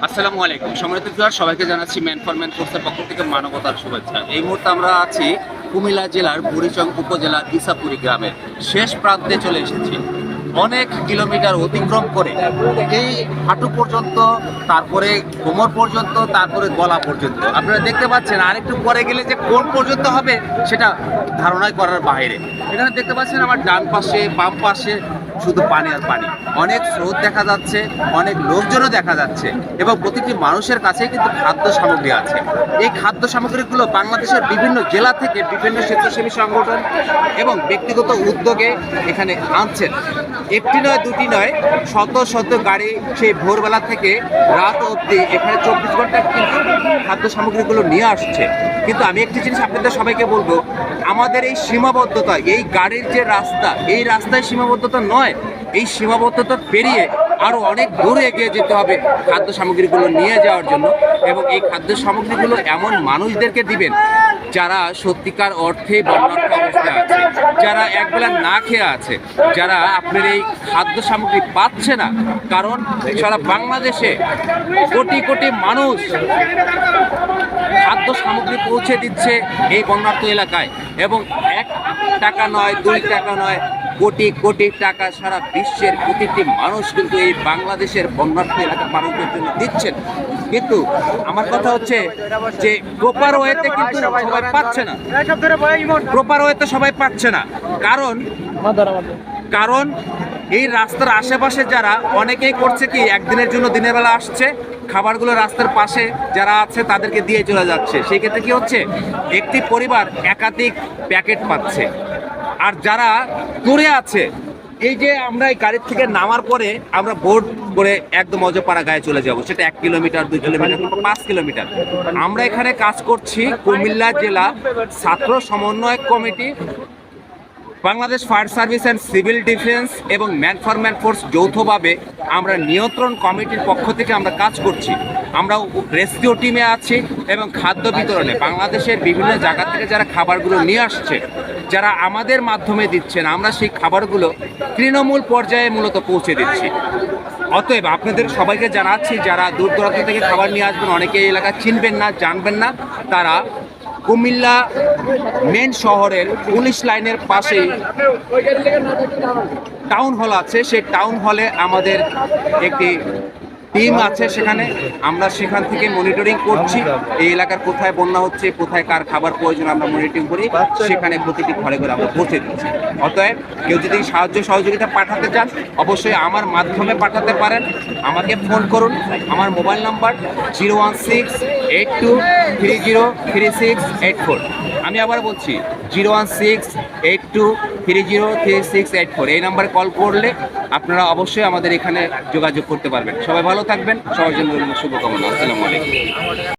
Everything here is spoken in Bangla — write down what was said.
আসসালামু আলাইকুম। সম্মানিত ভিউয়ার, সবাইকে জানাচ্ছি ম্যান ফর ম্যান ফোর্সের পক্ষ থেকে মানবতার শুভেচ্ছা। এই মুহূর্তে আমরা আছি কুমিল্লা জেলার বুড়িচং উপজেলার দিশাপুরি গ্রামের শেষ প্রান্তে চলে এসেছি। অনেক কিলোমিটার অতিক্রম করে এই হাঁটু পর্যন্ত, তারপরে কোমর পর্যন্ত, তারপরে গলা পর্যন্ত। আপনারা দেখতে পাচ্ছেন, আরেকটু পরে গেলে যে কোন পর্যন্ত হবে সেটা ধারণাই করার বাইরে। এখানে দেখতে পাচ্ছেন আমার ডান পাশে, বাম পাশে শুধু পানি আর পানি। অনেক স্রোত দেখা যাচ্ছে, অনেক লোকজনও দেখা যাচ্ছে এবং প্রতিটি মানুষের কাছে কিন্তু খাদ্য সামগ্রী আছে। এই খাদ্য সামগ্রীগুলো বাংলাদেশের বিভিন্ন জেলা থেকে বিভিন্ন স্বেচ্ছাসেবী সংগঠন এবং ব্যক্তিগত উদ্যোগে এখানে আনছেন। একটি নয়, দুটি নয়, শত শত গাড়ি সেই ভোরবেলা থেকে রাত অবধি এখানে 24 ঘন্টা কিন্তু খাদ্য সামগ্রীগুলো নিয়ে আসছে। কিন্তু আমি একটি জিনিস আপনাদের সবাইকে বলবো, আমাদের এই সীমাবদ্ধতা, এই গাড়ির যে রাস্তা, এই রাস্তায় সীমাবদ্ধতা নয়, এই সীমাবদ্ধতা পেরিয়ে আরও অনেক দূরে এগিয়ে যেতে হবে খাদ্য সামগ্রীগুলো নিয়ে যাওয়ার জন্য। এবং এই খাদ্য সামগ্রীগুলো এমন মানুষদেরকে দিবেন যারা সত্যিকার অর্থে বন্যার্থ অবস্থায় আছে, যারা একবেলা না খেয়ে আছে, যারা আপনার এই খাদ্য সামগ্রী পাচ্ছে না। কারণ সারা বাংলাদেশে কোটি কোটি মানুষ খাদ্য সামগ্রী পৌঁছে দিচ্ছে এই বন্যার্থ এলাকায়, এবং 1 টাকা নয়, 2 টাকা নয়, কোটি কোটি টাকা সারা বিশ্বের প্রতিটি মানুষ কিন্তু এই বাংলাদেশের বন্যার্থ এলাকার মানুষদের জন্য দিচ্ছেন। কিন্তু আমার কথা হচ্ছে যে প্রপার ওয়েতে কিন্তু সবাই পাচ্ছে না, প্রপার ওয়েতে সবাই পাচ্ছে না। কারণ এই রাস্তার আশেপাশে যারা অনেকেই করছে কি, একদিনের জন্য দিনের বেলা আসছে, খাবারগুলো রাস্তার পাশে যারা আছে তাদেরকে দিয়ে চলে যাচ্ছে। সেই ক্ষেত্রে কি হচ্ছে, একটি পরিবার একাধিক প্যাকেট পাচ্ছে। আর যারা দূরে আছে, এই যে আমরা এই গাড়ির থেকে নামার পরে আমরা বোর্ড করে একদম অজপাড়া গায়ে চলে যাব, সেটা 1 কিলোমিটার, 2 কিলোমিটার, 5 কিলোমিটার। আমরা এখানে কাজ করছি কুমিল্লা জেলা ছাত্র সমন্বয় committee, Bangladesh fire service and civil defence এবং ম্যান ফর ম্যান ফোর্স যৌথভাবে আমরা নিয়ন্ত্রণ কমিটির পক্ষ থেকে আমরা কাজ করছি। আমরা রেস্কিউ টিমে আছি এবং খাদ্য বিতরণে বাংলাদেশের বিভিন্ন জায়গা থেকে যারা খাবারগুলো নিয়ে আসছে, যারা আমাদের মাধ্যমে দিচ্ছেন, আমরা সেই খাবারগুলো তৃণমূল পর্যায়ে মূলত পৌঁছে দিচ্ছি। অতএব আপনাদের সবাইকে জানাচ্ছি, যারা দূর দূরান্ত থেকে খাবার নিয়ে আসবেন, অনেকে এই এলাকা চিনবেন না, জানবেন না, তারা কুমিল্লা মেন শহরের পুলিশ লাইনের পাশেই টাউন হল আছে, সেই টাউন হলে আমাদের একটি টিম আছে। সেখান থেকে মনিটরিং করছি এই এলাকার কোথায় বন্যা হচ্ছে, কোথায় কার খাবার প্রয়োজন আমরা মনিটরিং করি, সেখানে প্রতিটি ঘরে ঘরে আমরা পৌঁছে দিচ্ছি। অতএব কেউ যদি সাহায্য সহযোগিতা পাঠাতে চান, অবশ্যই আমার মাধ্যমে পাঠাতে পারেন। আমাকে ফোন করুন, আমার মোবাইল নাম্বার 01682303684। আমি আবার বলছি 01682303684। এই নাম্বারে কল করলে আপনারা অবশ্যই আমাদের এখানে যোগাযোগ করতে পারবেন। সবাই ভালো থাকবেন, সবার জন্য শুভকামনা। আসসালামু আলাইকুম।